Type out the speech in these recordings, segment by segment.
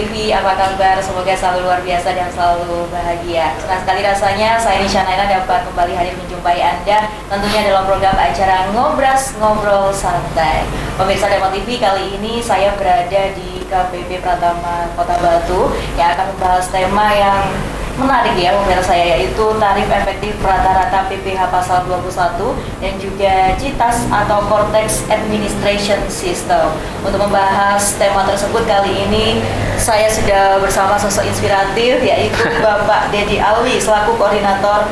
TV, apa kabar? Semoga selalu luar biasa dan selalu bahagia. Senang sekali rasanya saya Nisha Naila dapat kembali hadir menjumpai Anda tentunya dalam program acara Ngobras Ngobrol Santai. Pemirsa Dharma TV, kali ini saya berada di KPP Pratama Kota Batu yang akan membahas tema yang menarik ya pemirsa saya, yaitu tarif efektif rata-rata PPh pasal 21 dan juga CITAS atau Cortex Administration System. Untuk membahas tema tersebut kali ini saya sudah bersama sosok inspiratif, yaitu Bapak Dedi Alwi selaku koordinator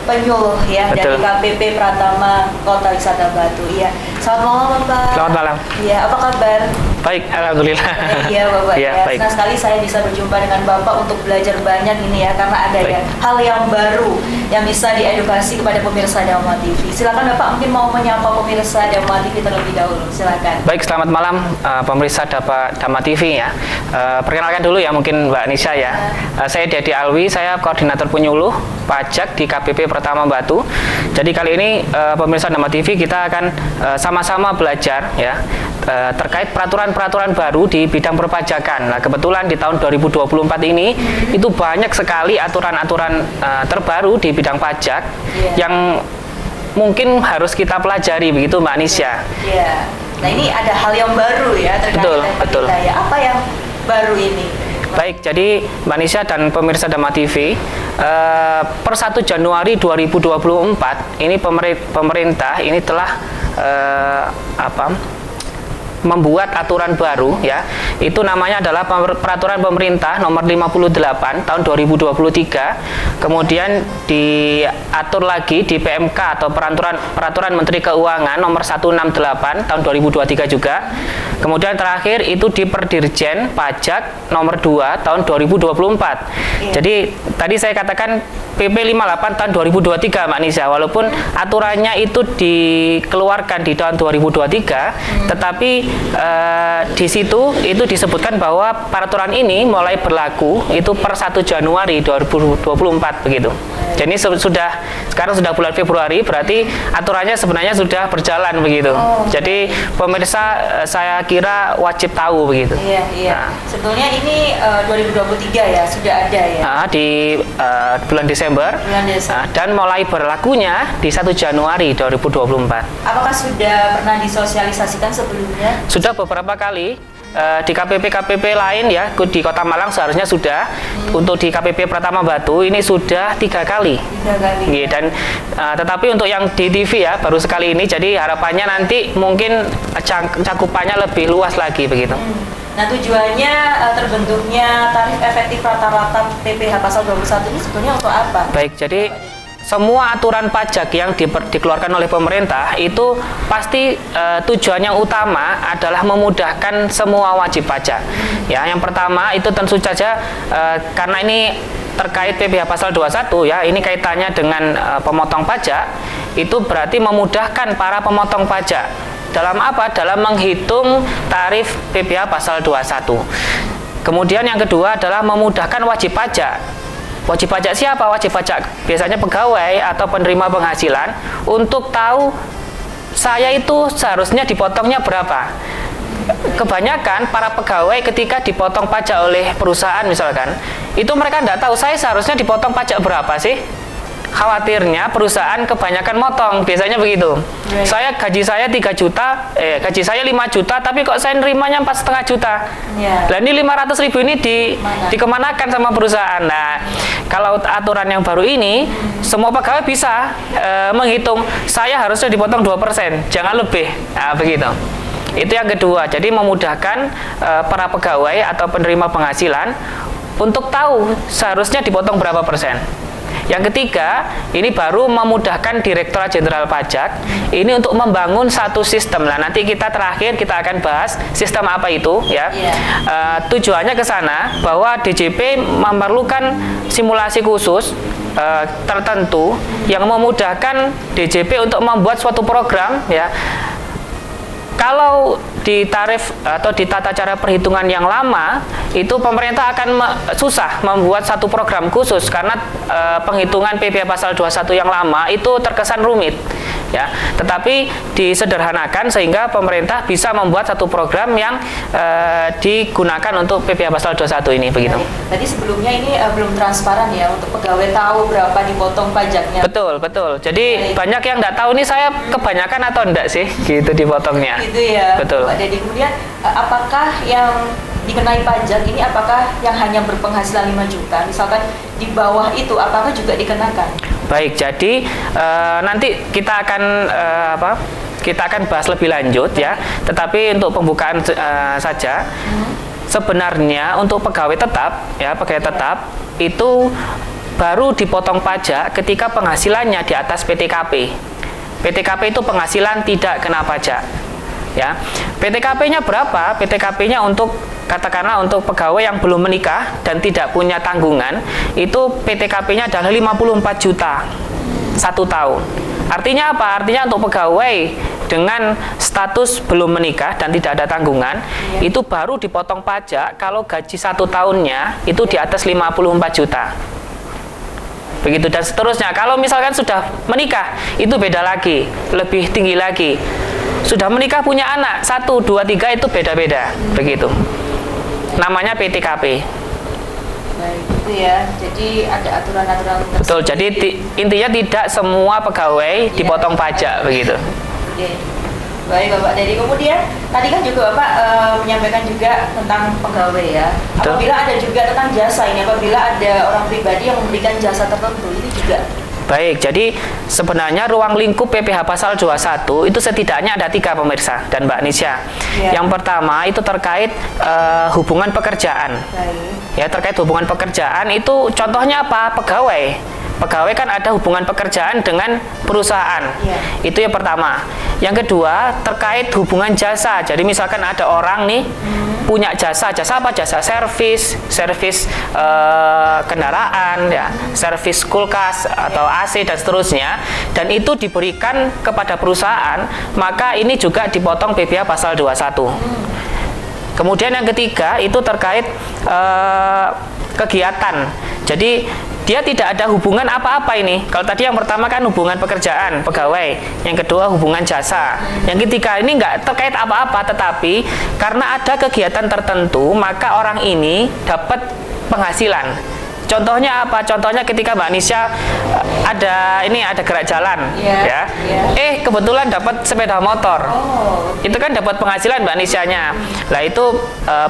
penyuluh ya. Betul. Dari KPP Pratama Kota Wisata Batu. Iya. Selamat malam Bapak. Selamat malam. Iya, apa kabar? Baik, alhamdulillah. Iya Bapak ya. Baik. Senang sekali saya bisa berjumpa dengan Bapak untuk belajar banyak ini ya, karena ada ya hal yang baru yang bisa diedukasi kepada pemirsa Dharma TV. Silakan Bapak mungkin mau menyapa pemirsa Dharma TV terlebih dahulu. Silakan. Baik, selamat malam pemirsa Dharma TV ya. Perkenalkan dulu ya mungkin Mbak Nisha ya. Saya Dedi Alwi, saya koordinator penyuluh pajak di KPP Pratama Batu. Jadi kali ini pemirsa Dharma TV kita akan sama-sama belajar ya terkait peraturan-peraturan baru di bidang perpajakan. Nah, kebetulan di tahun 2024 ini itu banyak sekali aturan-aturan terbaru di bidang pajak yang mungkin harus kita pelajari, begitu Mbak Nisha. Iya. Nah, ini ada hal yang baru ya terkait betul. Ya. Apa yang baru ini? Baik, jadi Mbak Nisha dan pemirsa Dharma TV, per 1 Januari 2024 ini pemerintah ini telah membuat aturan baru ya. Itu namanya adalah peraturan pemerintah nomor 58 tahun 2023. Kemudian diatur lagi di PMK atau peraturan Menteri Keuangan nomor 168 tahun 2023 juga. Kemudian terakhir itu di Perdirjen Pajak nomor 2 tahun 2024. Jadi tadi saya katakan PP 58 tahun 2023 Mbak Nisha, walaupun aturannya itu dikeluarkan di tahun 2023, tetapi di situ itu disebutkan bahwa peraturan ini mulai berlaku itu per 1 Januari 2024 begitu. Jadi sekarang sudah bulan Februari, berarti aturannya sebenarnya sudah berjalan begitu. Jadi pemirsa saya kira wajib tahu begitu. Iya. Nah, sebetulnya ini 2023 ya sudah ada ya. Di bulan Desember. Dan mulai berlakunya di 1 Januari 2024. Apakah sudah pernah disosialisasikan sebelumnya? Sudah beberapa kali. Di KPP lain ya, di Kota Malang seharusnya sudah. Untuk di KPP Pratama Batu ini sudah 3 kali. 3 kali. Dan tetapi untuk yang di TV ya baru sekali ini. Jadi harapannya nanti mungkin cakupannya lebih luas lagi begitu. Nah, tujuannya terbentuknya tarif efektif rata-rata PPh pasal 21 ini sebetulnya untuk apa? Baik, jadi semua aturan pajak yang dikeluarkan oleh pemerintah itu pasti tujuan yang utama adalah memudahkan semua wajib pajak. Ya, yang pertama itu tentu saja karena ini terkait PPh pasal 21 ya, ini kaitannya dengan pemotong pajak, itu berarti memudahkan para pemotong pajak. Dalam apa? Dalam menghitung tarif PPh pasal 21. Kemudian yang kedua adalah memudahkan wajib pajak. Wajib pajak siapa? Wajib pajak biasanya pegawai atau penerima penghasilan untuk tahu saya itu seharusnya dipotongnya berapa. Kebanyakan para pegawai ketika dipotong pajak oleh perusahaan misalkan, itu mereka tidak tahu saya seharusnya dipotong pajak berapa sih. Khawatirnya perusahaan kebanyakan motong, biasanya begitu. Gaji saya 3 juta, gaji saya 5 juta, tapi kok saya nerimanya 4,5 juta. Nah, ini 500.000 ini dikemanakan sama perusahaan. Nah, kalau aturan yang baru ini, semua pegawai bisa menghitung, saya harusnya dipotong 2%, jangan lebih. Nah, begitu. Itu yang kedua, jadi memudahkan para pegawai atau penerima penghasilan untuk tahu seharusnya dipotong berapa persen. Yang ketiga, ini baru memudahkan Direktorat Jenderal Pajak ini untuk membangun satu sistem. Nah, nanti terakhir kita akan bahas sistem apa itu ya. Tujuannya ke sana bahwa DJP memerlukan simulasi khusus tertentu yang memudahkan DJP untuk membuat suatu program ya. Kalau di tarif atau di tata cara perhitungan yang lama, itu pemerintah akan susah membuat satu program khusus karena penghitungan PPh pasal 21 yang lama itu terkesan rumit. ya. Tetapi disederhanakan sehingga pemerintah bisa membuat satu program yang digunakan untuk PPh pasal 21 ini begitu. Tadi sebelumnya ini belum transparan ya untuk pegawai tahu berapa dipotong pajaknya. Betul, betul. Jadi banyak yang nggak tahu nih saya kebanyakan atau enggak sih gitu dipotongnya. Gitu ya. Betul. Pak Dedi, kemudian apakah yang dikenai pajak ini apakah yang hanya berpenghasilan 5 juta? Misalkan di bawah itu apakah juga dikenakan? Baik, jadi nanti kita akan kita akan bahas lebih lanjut ya. Tetapi untuk pembukaan saja, sebenarnya untuk pegawai tetap ya, pegawai tetap itu baru dipotong pajak ketika penghasilannya di atas PTKP. PTKP itu penghasilan tidak kena pajak. Ya, PTKP-nya berapa? PTKP-nya untuk katakanlah untuk pegawai yang belum menikah dan tidak punya tanggungan, itu PTKP-nya adalah 54 juta 1 tahun. Artinya apa? Artinya untuk pegawai dengan status belum menikah dan tidak ada tanggungan, itu baru dipotong pajak kalau gaji 1 tahunnya itu di atas 54 juta. Begitu dan seterusnya. Kalau misalkan sudah menikah, itu beda lagi, lebih tinggi lagi. Sudah menikah punya anak 1, 2, 3 itu beda-beda, begitu. Namanya PTKP. Baik, itu ya. Jadi ada aturan-aturan tersendiri. Betul. Jadi intinya tidak semua pegawai dipotong pajak, begitu. Oke. Baik Bapak Dedi. Kemudian tadi kan juga Bapak menyampaikan juga tentang pegawai ya. Betul. Apabila ada juga tentang jasa ini, apabila ada orang pribadi yang memberikan jasa tertentu, ini juga. Baik, jadi sebenarnya ruang lingkup PPh pasal 21 itu setidaknya ada 3 pemirsa dan Mbak Nisha. Ya. Yang pertama itu terkait hubungan pekerjaan. Baik. Ya, terkait hubungan pekerjaan itu contohnya apa? Pegawai. Pegawai kan ada hubungan pekerjaan dengan perusahaan. Ya. Itu yang pertama. Yang kedua terkait hubungan jasa. Jadi misalkan ada orang nih punya jasa apa? Jasa servis kendaraan, ya, servis kulkas atau AC dan seterusnya. Dan itu diberikan kepada perusahaan, maka ini juga dipotong PPh pasal 21. Kemudian yang ketiga itu terkait kegiatan. Jadi dia tidak ada hubungan apa-apa ini. Kalau tadi yang pertama kan hubungan pekerjaan, pegawai. Yang kedua hubungan jasa. Yang ketiga ini nggak terkait apa-apa, tetapi karena ada kegiatan tertentu, maka orang ini dapat penghasilan. Contohnya apa? Contohnya ketika Mbak Nisha ada gerak jalan, ya. Kebetulan dapat sepeda motor. Itu kan dapat penghasilan Mbak Nisha-nya. Lah itu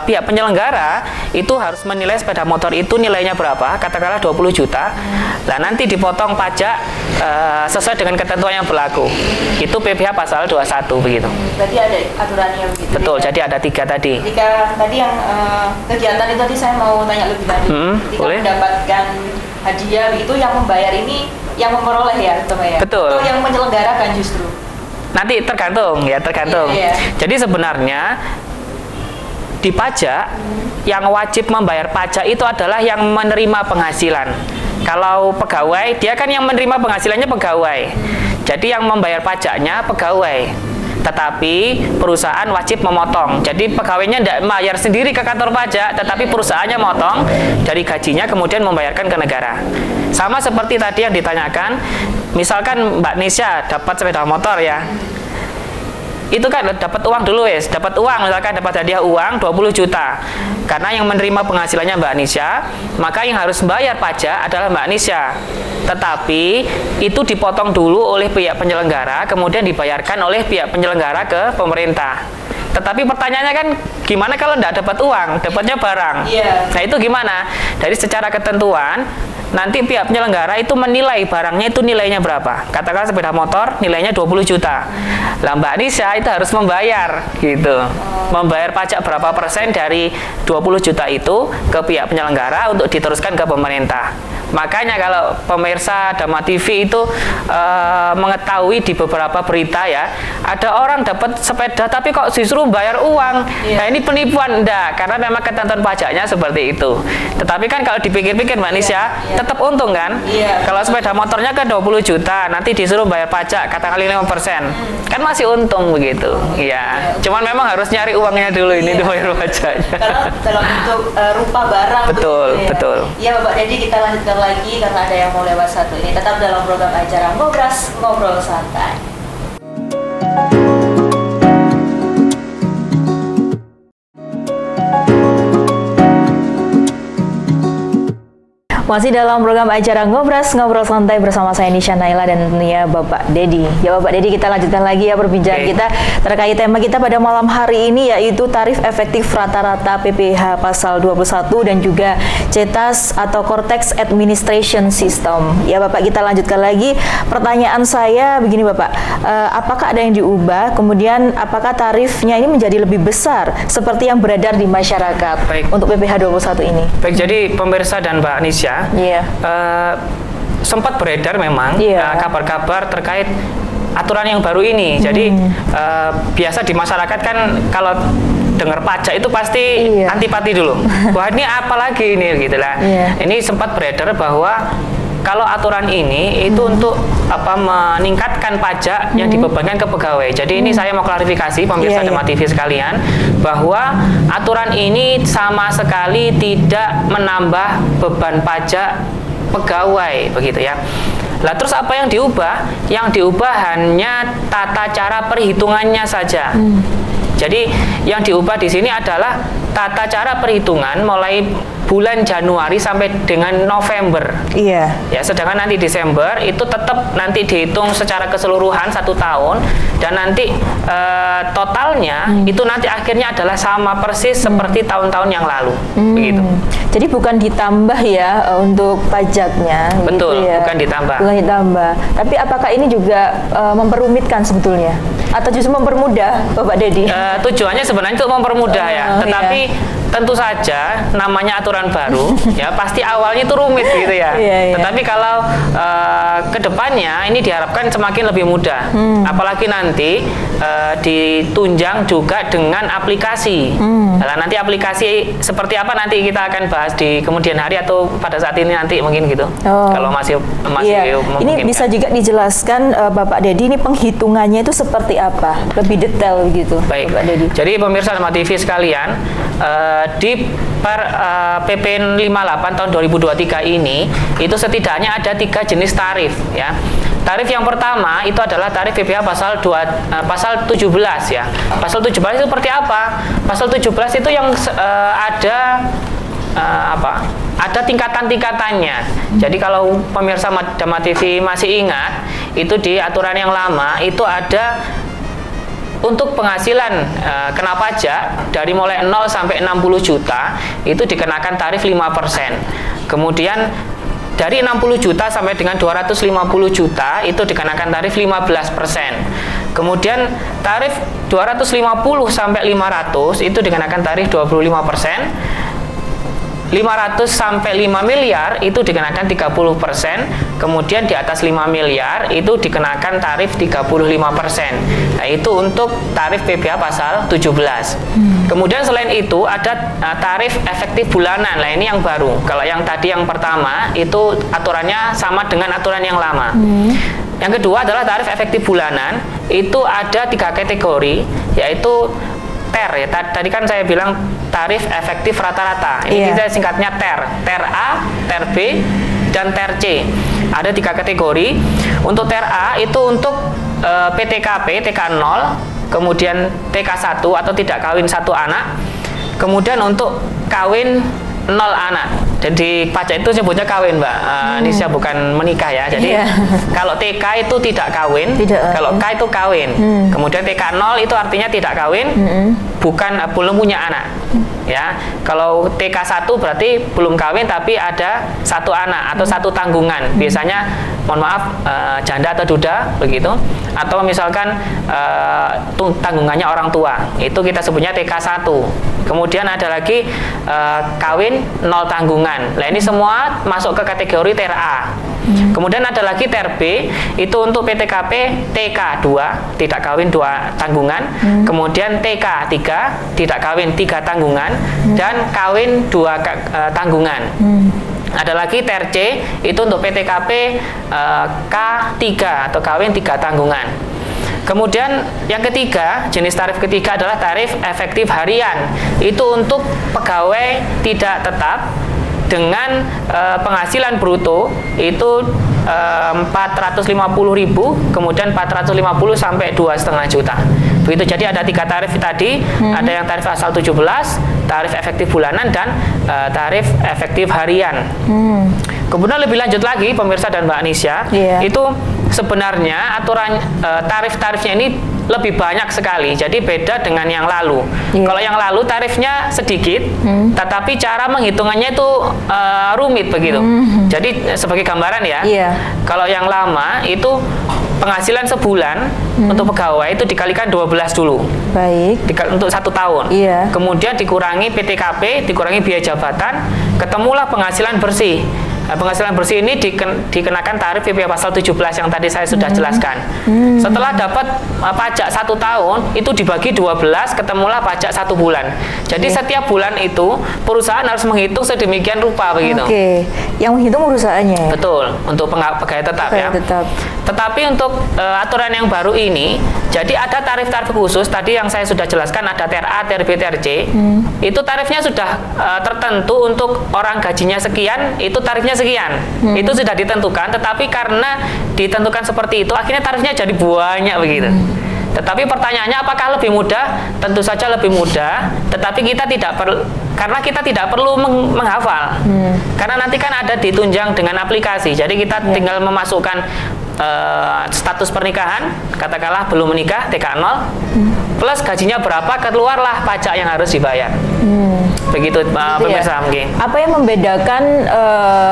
pihak penyelenggara itu harus menilai sepeda motor itu nilainya berapa? Katakanlah 20 juta. Lah nanti dipotong pajak sesuai dengan ketentuan yang berlaku. Itu PPh pasal 21 begitu. Berarti ada aturannya begitu. Betul, jadi ada 3 tadi. Jika tadi yang kegiatan itu tadi saya mau tanya lebih lanjut. Jika boleh. Mendapatkan hadiah itu yang membayar ini yang memperoleh ya, teman ya. Betul. Atau yang menyelenggarakan justru. Nanti tergantung. Iya. Jadi sebenarnya di pajak yang wajib membayar pajak itu adalah yang menerima penghasilan. Kalau pegawai, dia kan yang menerima penghasilannya pegawai. Jadi yang membayar pajaknya pegawai. Tetapi perusahaan wajib memotong. Jadi pegawainya tidak bayar sendiri ke kantor pajak, tetapi perusahaannya motong dari gajinya kemudian membayarkan ke negara. Sama seperti tadi yang ditanyakan, misalkan Mbak Nisha dapat sepeda motor ya. Itu kan dapat uang dulu dapat uang, misalkan dapat hadiah uang 20 juta. Karena yang menerima penghasilannya Mbak Nisha, maka yang harus membayar pajak adalah Mbak Nisha. Tetapi itu dipotong dulu oleh pihak penyelenggara, kemudian dibayarkan oleh pihak penyelenggara ke pemerintah. Tetapi pertanyaannya kan gimana kalau tidak dapat uang, dapatnya barang? Nah itu gimana? Dari secara ketentuan nanti pihak penyelenggara itu menilai barangnya itu nilainya berapa. Katakanlah sepeda motor nilainya 20 juta. Lah Mbak Nisha itu harus membayar gitu. Membayar pajak berapa persen dari 20 juta itu ke pihak penyelenggara untuk diteruskan ke pemerintah. Makanya kalau pemirsa Dhamma TV itu mengetahui di beberapa berita ya, ada orang dapat sepeda tapi kok justru bayar uang. Nah ini penipuan, enggak, karena memang ketentuan pajaknya seperti itu. Tetapi kan kalau dipikir-pikir Mbak Nisha, tetap untung kan? Kalau sepeda motornya kan 20 juta, nanti disuruh bayar pajak katakanlah 5%. Kan masih untung begitu. Iya. Cuman memang harus nyari uangnya dulu ini bayar pajaknya. Kalau dalam bentuk rupa barang. Betul, betul. Iya Bapak Dedi, kita lanjutkan lagi karena ada yang mau lewat satu ini. Tetap dalam program acara Ngobras Ngobrol Santai. Masih dalam program acara Ngobras, Ngobrol Santai bersama saya Nisha Naila dan tentunya Bapak Dedi. Ya Bapak Dedi, kita lanjutkan lagi ya perbincangan kita terkait tema kita pada malam hari ini, yaitu tarif efektif rata-rata PPh pasal 21 dan juga CETAS atau Cortex Administration System. Ya Bapak, kita lanjutkan lagi. Pertanyaan saya begini Bapak, apakah ada yang diubah? Kemudian apakah tarifnya ini menjadi lebih besar seperti yang beredar di masyarakat untuk PPh 21 ini? Baik, jadi pemirsa dan Mbak Nisha, sempat beredar memang kabar-kabar terkait aturan yang baru ini. Jadi biasa di masyarakat kan kalau dengar pajak itu pasti antipati dulu. Wah, ini apa lagi ini gitu lah. Ini sempat beredar bahwa kalau aturan ini itu untuk meningkatkan pajak yang dibebankan ke pegawai. Jadi ini saya mau klarifikasi pemirsa Dema TV sekalian, bahwa aturan ini sama sekali tidak menambah beban pajak pegawai, begitu ya. Lah terus apa yang diubah? Yang diubah hanya tata cara perhitungannya saja. Jadi yang diubah di sini adalah tata cara perhitungan mulai bulan Januari sampai dengan November. Ya, sedangkan nanti Desember itu tetap nanti dihitung secara keseluruhan 1 tahun, dan nanti totalnya itu nanti akhirnya adalah sama persis seperti tahun-tahun yang lalu. Begitu. Jadi bukan ditambah ya untuk pajaknya. Betul, gitu ya. bukan ditambah. Bukan ditambah. Tapi apakah ini juga memperumitkan sebetulnya? Atau justru mempermudah, Bapak Dedi? Tujuannya sebenarnya untuk mempermudah ya. Tetapi tentu saja namanya aturan baru, ya pasti awalnya itu rumit gitu ya. Tetapi kalau kedepannya ini diharapkan semakin lebih mudah. Apalagi nanti ditunjang juga dengan aplikasi. Nah, nanti aplikasi seperti apa nanti kita akan bahas di kemudian hari atau pada saat ini nanti mungkin gitu. Kalau masih ini bisa juga dijelaskan Bapak Dedi, ini penghitungannya itu seperti apa? Lebih detail gitu. Baik. Bapak Dedi. Jadi pemirsa Dema TV sekalian, di PP 58 tahun 2023 ini itu setidaknya ada 3 jenis tarif ya. Tarif yang pertama itu adalah tarif PPh pasal 17 ya. Pasal 17 itu seperti apa? Pasal 17 itu yang ada ada tingkatan-tingkatannya. Jadi kalau pemirsa Dema TV masih ingat, itu di aturan yang lama itu ada untuk penghasilan kena pajak dari mulai 0 sampai 60 juta itu dikenakan tarif 5%. Kemudian dari 60 juta sampai dengan 250 juta itu dikenakan tarif 15%. Kemudian tarif 250 sampai 500 itu dikenakan tarif 25%. 500 sampai 5 miliar itu dikenakan 30%, kemudian di atas 5 miliar itu dikenakan tarif 35%. Nah, itu untuk tarif PPh pasal 17. Kemudian selain itu ada tarif efektif bulanan. Nah, ini yang baru. Kalau yang tadi yang pertama itu aturannya sama dengan aturan yang lama. Yang kedua adalah tarif efektif bulanan. Itu ada 3 kategori, yaitu TER ya. Tadi kan saya bilang tarif efektif rata-rata. Ini kita singkatnya TER. TER A, TER B, dan TER C. Ada 3 kategori. Untuk TER A itu untuk PTKP, TK 0, kemudian TK 1 atau tidak kawin 1 anak, kemudian untuk kawin 0 anak. Jadi pajak itu sebutnya kawin, Mbak Nisha, bukan menikah ya. Jadi kalau TK itu tidak kawin, kalau K itu kawin. Kemudian TK 0 itu artinya tidak kawin, belum punya anak. Ya, kalau TK 1 berarti belum kawin tapi ada 1 anak atau 1 tanggungan. Biasanya mohon maaf janda atau duda begitu, atau misalkan tanggungannya orang tua. Itu kita sebutnya TK 1. Kemudian ada lagi kawin 0 tanggungan. Nah, ini semua masuk ke kategori TER A. Kemudian ada lagi TER B, itu untuk PTKP TK 2, tidak kawin 2 tanggungan. Kemudian TK 3, tidak kawin 3 tanggungan, dan kawin 2 tanggungan. Ada lagi TER C, itu untuk PTKP K3 atau kawin 3 tanggungan. Kemudian yang ketiga, jenis tarif ketiga adalah tarif efektif harian. Itu untuk pegawai tidak tetap dengan penghasilan bruto itu 450.000, kemudian 450 sampai 2,5 juta. Begitu. Jadi ada 3 tarif tadi, ada yang tarif asal 17, tarif efektif bulanan, dan tarif efektif harian. Kemudian lebih lanjut lagi pemirsa dan Mbak Anisya, itu sebenarnya aturan tarif-tarifnya ini lebih banyak sekali. Jadi beda dengan yang lalu. Kalau yang lalu tarifnya sedikit, tetapi cara menghitungannya itu rumit begitu. Jadi sebagai gambaran ya, kalau yang lama itu penghasilan sebulan untuk pegawai itu dikalikan 12 dulu. Baik. Untuk 1 tahun. Kemudian dikurangi PTKP, dikurangi biaya jabatan, ketemulah penghasilan bersih. Nah, penghasilan bersih ini dikenakan tarif PPh pasal 17 yang tadi saya sudah jelaskan. Setelah dapat pajak 1 tahun, itu dibagi 12, ketemulah pajak 1 bulan. Jadi setiap bulan itu perusahaan harus menghitung sedemikian rupa begitu. Yang menghitung perusahaannya. Betul, untuk pegawai tetap ya. Tetapi untuk aturan yang baru ini, jadi ada tarif-tarif khusus tadi yang saya sudah jelaskan, ada TRA, TRB, TRC. Itu tarifnya sudah tertentu untuk orang gajinya sekian, itu tarifnya sekian. Itu sudah ditentukan, tetapi karena ditentukan seperti itu, akhirnya tarifnya jadi banyak begitu. Tetapi pertanyaannya apakah lebih mudah? Tentu saja lebih mudah, tetapi kita tidak perlu, karena kita tidak perlu menghafal. Karena nanti kan ada ditunjang dengan aplikasi. Jadi kita tinggal memasukkan status pernikahan, katakanlah belum menikah, TK 0, plus gajinya berapa, keluarlah pajak yang harus dibayar. Begitu pemirsa mungkin. Apa yang membedakan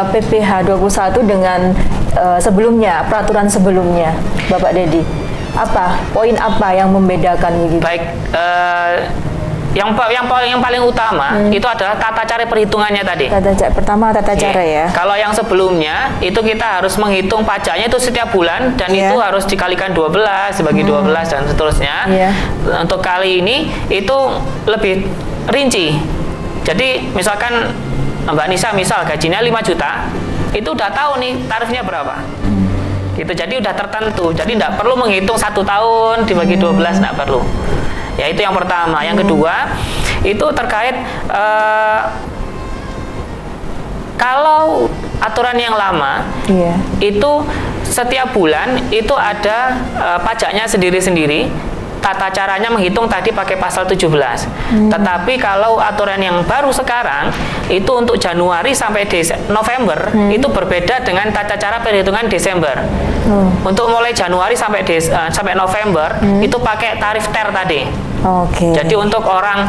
PPh 21 dengan sebelumnya, peraturan sebelumnya, Bapak Dedi? Apa poin apa yang membedakan begitu? Baik, yang paling utama itu adalah tata cara perhitungannya tadi. Pertama tata cara ya. Kalau yang sebelumnya itu kita harus menghitung pajaknya itu setiap bulan dan itu harus dikalikan 12 dibagi 12 dan seterusnya. Untuk kali ini itu lebih rinci. Jadi misalkan Mbak Nisa misal gajinya 5 juta, itu udah tahu nih tarifnya berapa. Gitu, jadi udah tertentu. Jadi tidak perlu menghitung 1 tahun dibagi 12, tidak perlu. Ya, itu yang pertama. Yang kedua itu terkait kalau aturan yang lama itu setiap bulan itu ada pajaknya sendiri-sendiri. Tata caranya menghitung tadi pakai pasal 17. Tetapi kalau aturan yang baru sekarang itu untuk Januari sampai November itu berbeda dengan tata cara perhitungan Desember. Untuk mulai Januari sampai November itu pakai tarif TER tadi. Jadi untuk orang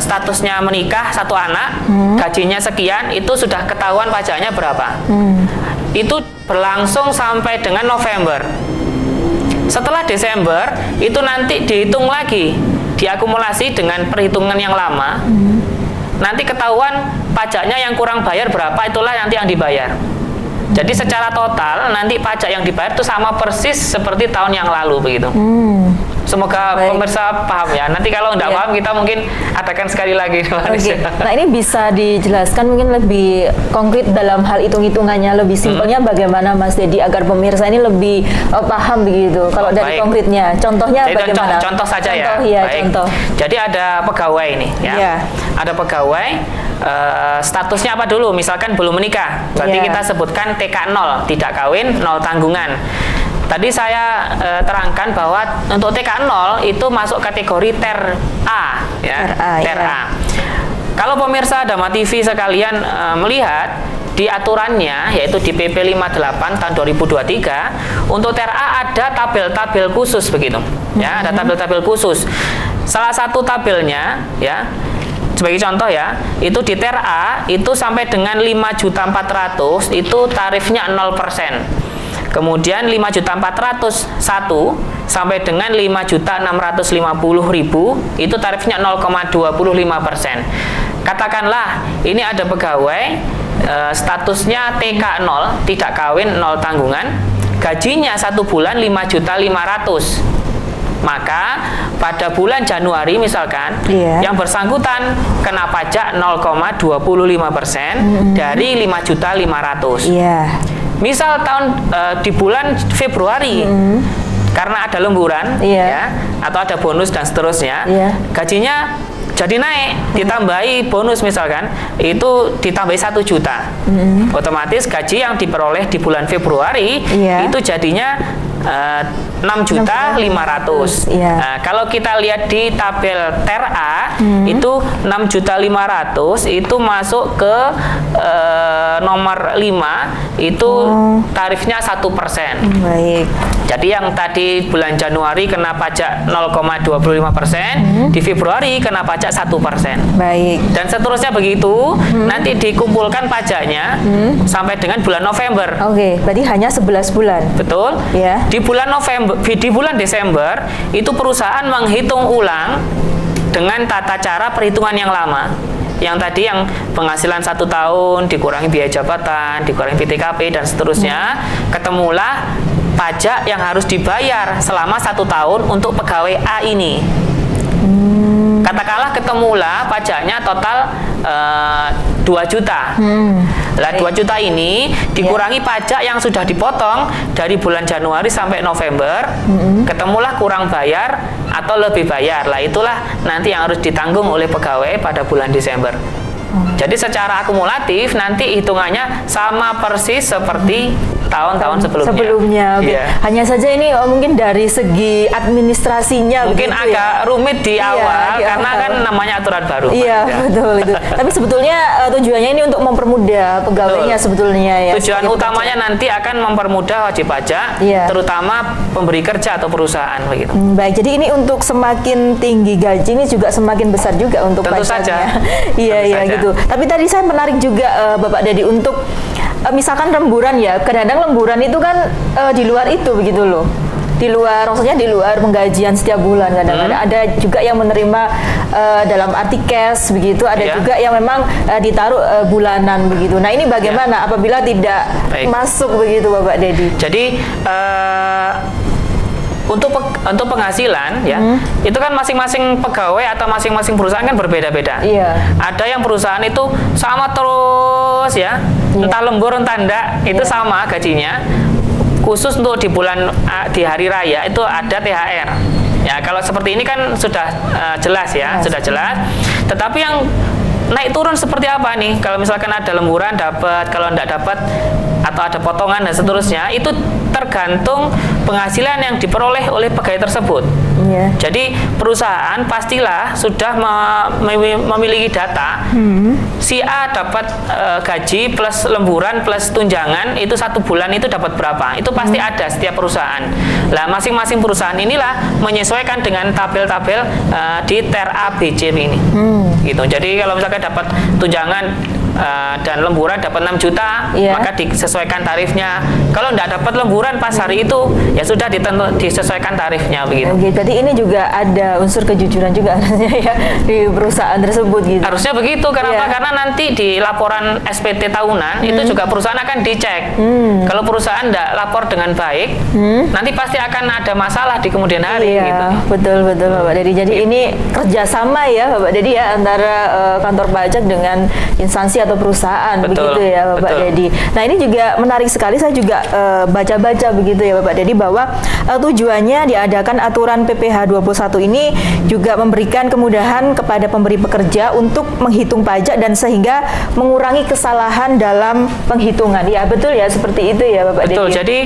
statusnya menikah 1 anak, gajinya sekian, itu sudah ketahuan pajaknya berapa. Itu berlangsung sampai dengan November. Setelah Desember, itu nanti dihitung lagi, diakumulasi dengan perhitungan yang lama. Nanti ketahuan pajaknya yang kurang bayar berapa, itulah nanti yang dibayar. Jadi secara total nanti pajak yang dibayar itu sama persis seperti tahun yang lalu begitu. Semoga pemirsa paham ya. Nanti kalau tidak paham kita mungkin adakan sekali lagi. Nah ini bisa dijelaskan mungkin lebih konkret dalam hal hitung-hitungannya, lebih simpelnya bagaimana Mas Dedi agar pemirsa ini lebih paham begitu. Kalau dari konkretnya, contohnya jadi bagaimana? Contoh saja ya. Contoh. Jadi ada pegawai ini ya. Ada pegawai statusnya apa dulu? Misalkan belum menikah. Berarti kita sebutkan TK 0, tidak kawin, 0 tanggungan. Tadi saya terangkan bahwa untuk TK 0 itu masuk kategori TER A ya. TER A. Kalau pemirsa Dama TV sekalian melihat di aturannya yaitu di PP 58 tahun 2023 untuk TER A ada tabel-tabel khusus begitu. Ya, ada tabel-tabel khusus. Salah satu tabelnya ya sebagai contoh ya, itu di TER A itu sampai dengan 5.400.000 itu tarifnya 0%. Kemudian 5.401.000 sampai dengan 5.650.000 itu tarifnya 0,25%. Katakanlah ini ada pegawai statusnya TK 0, tidak kawin, 0 tanggungan, gajinya 1 bulan 5.500.000. Maka pada bulan Januari misalkan yang bersangkutan kena pajak 0,25% dari 5.500.000. Misal di bulan Februari karena ada lemburan ya atau ada bonus dan seterusnya, gajinya jadi naik, ditambahi bonus misalkan, itu ditambahi 1 juta. Otomatis gaji yang diperoleh di bulan Februari itu jadinya 6.500.000. Iya. Nah, kalau kita lihat di tabel TER A itu 6.500.000 itu masuk ke nomor 5 itu tarifnya 1%. Baik. Jadi yang tadi bulan Januari kena pajak 0,25%, di Februari kena pajak 1%. Baik. Dan seterusnya begitu, nanti dikumpulkan pajaknya sampai dengan bulan November. Oke, berarti hanya 11 bulan. Betul? Ya. Di bulan November, di bulan Desember itu perusahaan menghitung ulang dengan tata cara perhitungan yang lama. Yang tadi yang penghasilan 1 tahun dikurangi biaya jabatan, dikurangi PTKP dan seterusnya, ketemulah pajak yang harus dibayar selama 1 tahun untuk pegawai A ini. Katakanlah ketemulah pajaknya total 2 juta. Lah 2 juta ini dikurangi pajak yang sudah dipotong dari bulan Januari sampai November, ketemulah kurang bayar atau lebih bayar. Lah itulah nanti yang harus ditanggung oleh pegawai pada bulan Desember. Jadi secara akumulatif nanti hitungannya sama persis seperti tahun-tahun sebelumnya. Okay. Yeah. Hanya saja ini mungkin dari segi administrasinya mungkin agak rumit di awal karena kan namanya aturan baru. Iya, betul itu. Tapi sebetulnya tujuannya ini untuk mempermudah pegawainya sebetulnya ya. Tujuan utamanya nanti akan mempermudah wajib pajak, terutama pemberi kerja atau perusahaan begitu. Baik, jadi ini untuk semakin tinggi gaji ini juga semakin besar juga untuk tentu pajaknya. Saja. Iya gitu. Tapi tadi saya menarik juga Bapak Dedi untuk misalkan remburan ya, kadang-kadang lemburan itu kan di luar itu begitu loh. Di luar, maksudnya di luar penggajian setiap bulan kadang-kadang. Ada juga yang menerima dalam arti cash begitu, ada juga yang memang ditaruh bulanan begitu. Nah ini bagaimana apabila tidak masuk begitu Bapak Dedi? Jadi untuk penghasilan ya itu kan masing-masing pegawai atau masing-masing perusahaan kan berbeda-beda. Ada yang perusahaan itu sama terus ya, entah lembur entah enggak itu sama gajinya. Khusus untuk di bulan di hari raya itu ada THR. Ya kalau seperti ini kan sudah jelas ya, sudah jelas. Tetapi yang naik turun seperti apa nih? Kalau misalkan ada lemburan dapat, kalau enggak dapat atau ada potongan dan seterusnya, itu tergantung penghasilan yang diperoleh oleh pegawai tersebut. Jadi perusahaan pastilah sudah memiliki data. Si A dapat gaji plus lemburan plus tunjangan itu 1 bulan itu dapat berapa? Itu pasti ada setiap perusahaan. Lah masing-masing perusahaan inilah menyesuaikan dengan tabel-tabel di TER A, B, C ini. Gitu. Jadi kalau misalkan dapat tunjangan dan lemburan dapat 6 juta, maka disesuaikan tarifnya. Kalau tidak dapat lemburan pas hari itu, ya sudah disesuaikan tarifnya begitu. Oke, jadi ini juga ada unsur kejujuran juga harusnya ya di perusahaan tersebut gitu. Harusnya begitu, kenapa? Karena nanti di laporan SPT tahunan itu juga perusahaan akan dicek. Kalau perusahaan tidak lapor dengan baik, nanti pasti akan ada masalah di kemudian hari. Gitu. Betul Bapak Dedi. Jadi ini kerjasama ya Bapak Dedi ya antara kantor pajak dengan instansi atau perusahaan begitu ya Bapak Dedi. Nah ini juga menarik sekali, saya juga baca-baca begitu ya Bapak Dedi bahwa tujuannya diadakan aturan PPh 21 ini juga memberikan kemudahan kepada pemberi pekerja untuk menghitung pajak dan sehingga mengurangi kesalahan dalam penghitungan. Ya betul ya, seperti itu ya Bapak Dedi. Betul, jadi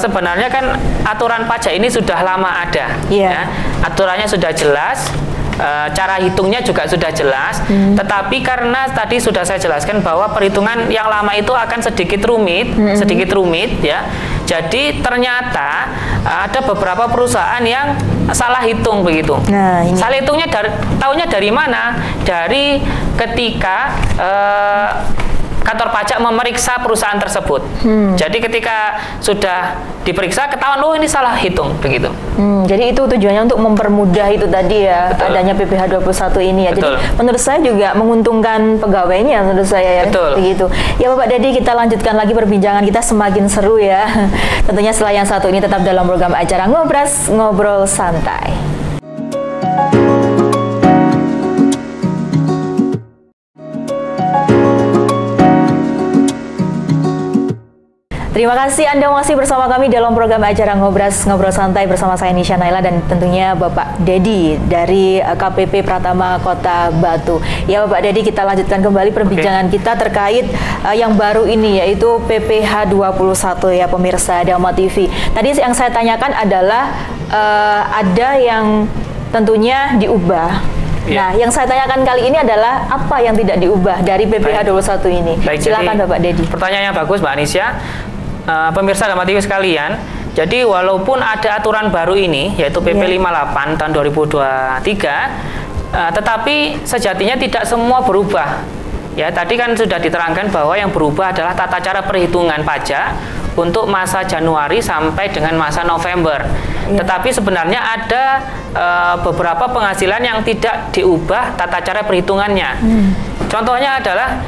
sebenarnya kan aturan pajak ini sudah lama ada. Ya. Aturannya sudah jelas. Cara hitungnya juga sudah jelas, tetapi karena tadi sudah saya jelaskan bahwa perhitungan yang lama itu akan sedikit rumit ya. Jadi ternyata ada beberapa perusahaan yang salah hitung begitu. Salah hitungnya tahunya dari mana? Dari ketika kantor pajak memeriksa perusahaan tersebut. Jadi ketika sudah diperiksa ketahuan, oh ini salah hitung begitu. Jadi itu tujuannya untuk mempermudah itu tadi ya, adanya PPh 21 ini ya. Jadi menurut saya juga menguntungkan pegawainya menurut saya ya. Begitu. Ya Bapak Dedi, kita lanjutkan lagi perbincangan kita semakin seru ya. Tentunya setelah yang satu ini tetap dalam program acara Ngobras Ngobrol Santai. Terima kasih Anda masih bersama kami dalam program acara Ngobrol Santai bersama saya Nisha Naila dan tentunya Bapak Dedi dari KPP Pratama Kota Batu. Ya Bapak Dedi, kita lanjutkan kembali perbincangan kita terkait yang baru ini, yaitu PPH 21 ya pemirsa Dama TV. Tadi yang saya tanyakan adalah ada yang tentunya diubah. Nah, yang saya tanyakan kali ini adalah apa yang tidak diubah dari PPH 21 ini? Baik, silakan jadi, Bapak Dedi. Pertanyaannya bagus Mbak Anisya. Pemirsa Dama TV sekalian, jadi walaupun ada aturan baru ini yaitu PP 58 tahun 2023, tetapi sejatinya tidak semua berubah. Ya, tadi kan sudah diterangkan bahwa yang berubah adalah tata cara perhitungan pajak untuk masa Januari sampai dengan masa November. Tetapi sebenarnya ada beberapa penghasilan yang tidak diubah tata cara perhitungannya. Contohnya adalah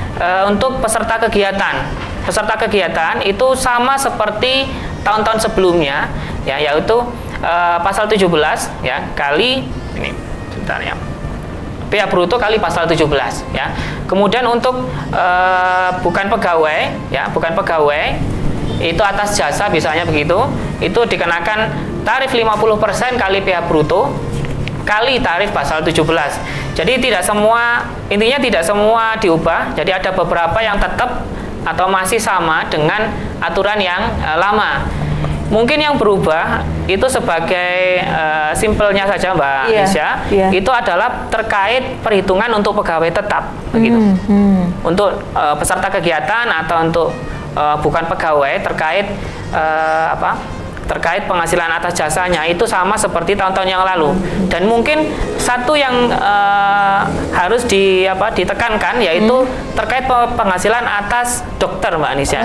untuk peserta kegiatan. Peserta kegiatan itu sama seperti tahun-tahun sebelumnya, ya, yaitu pasal 17 ya kali ini sebentar ya. PH bruto kali pasal 17 ya. Kemudian untuk bukan pegawai ya, bukan pegawai itu atas jasa misalnya begitu, itu dikenakan tarif 50% kali PH bruto kali tarif pasal 17. Jadi tidak semua, intinya tidak semua diubah, jadi ada beberapa yang tetap atau masih sama dengan aturan yang lama. Mungkin yang berubah itu sebagai simpelnya saja Mbak Nisha, itu adalah terkait perhitungan untuk pegawai tetap begitu. Untuk peserta kegiatan atau untuk bukan pegawai terkait terkait penghasilan atas jasanya itu sama seperti tahun-tahun yang lalu. Dan mungkin satu yang harus ditekankan yaitu terkait penghasilan atas dokter Mbak Anisya.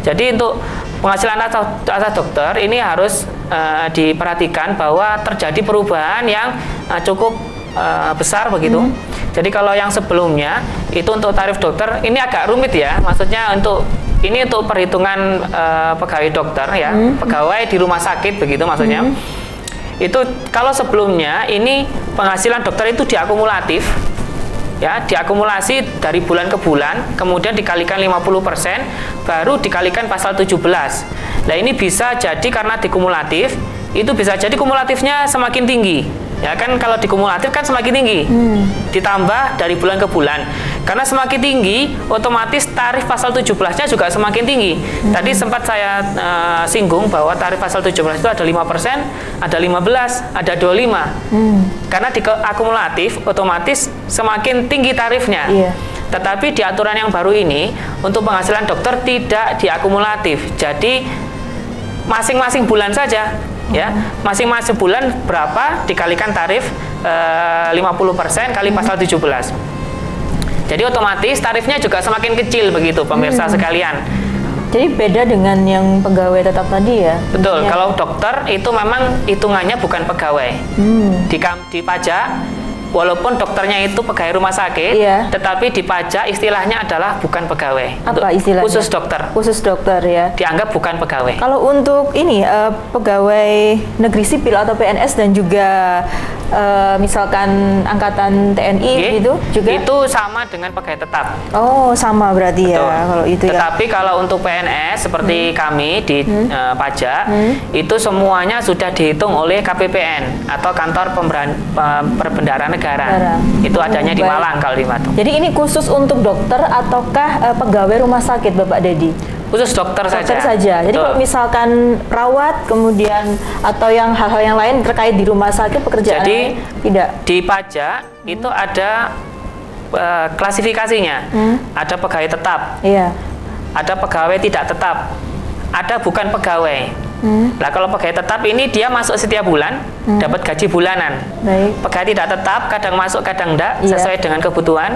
Jadi untuk penghasilan atas dokter ini harus diperhatikan bahwa terjadi perubahan yang cukup besar begitu. Jadi kalau yang sebelumnya itu untuk tarif dokter ini agak rumit ya, maksudnya untuk ini untuk perhitungan pegawai dokter ya, pegawai di rumah sakit begitu maksudnya. Itu kalau sebelumnya ini penghasilan dokter itu diakumulatif ya, diakumulasi dari bulan ke bulan, kemudian dikalikan 50%, baru dikalikan pasal 17. Nah ini bisa jadi karena dikumulatif, itu bisa jadi kumulatifnya semakin tinggi. Ya kan, kalau dikumulatif kan semakin tinggi, ditambah dari bulan ke bulan. Karena semakin tinggi, otomatis tarif pasal 17-nya juga semakin tinggi. Tadi sempat saya singgung bahwa tarif pasal 17 itu ada 5%, ada 15, ada 25. Karena diakumulatif, otomatis semakin tinggi tarifnya. Tetapi di aturan yang baru ini, untuk penghasilan dokter tidak diakumulatif. Jadi, masing-masing bulan saja. Ya, masing-masing bulan berapa dikalikan tarif 50% kali pasal 17. Jadi otomatis tarifnya juga semakin kecil begitu pemirsa sekalian. Jadi beda dengan yang pegawai tetap tadi ya? Betul, kalau dokter itu memang hitungannya bukan pegawai. Di pajak, walaupun dokternya itu pegawai rumah sakit, tetapi di pajak istilahnya adalah bukan pegawai. Apa istilahnya? Khusus dokter. Khusus dokter ya. Dianggap bukan pegawai. Kalau untuk ini pegawai negeri sipil atau PNS dan juga misalkan angkatan TNI gitu juga? Itu sama dengan pegawai tetap. Oh, sama berarti. Betul. Ya kalau itu. Tetapi kalau untuk PNS seperti kami di pajak itu semuanya sudah dihitung oleh KPPN atau Kantor Perbendaharaan Negara. Itu adanya di Malang kalau di Batu. Jadi ini khusus untuk dokter ataukah pegawai rumah sakit Bapak Dedi? Khusus dokter saja. Jadi kalau misalkan rawat kemudian atau yang hal-hal yang lain terkait di rumah sakit pekerjaan jadi tidak. Di pajak itu ada klasifikasinya. Ada pegawai tetap. Ada pegawai tidak tetap. Ada bukan pegawai. Nah kalau pegawai tetap ini dia masuk setiap bulan, dapat gaji bulanan. Pegawai tidak tetap kadang masuk kadang enggak, sesuai dengan kebutuhan.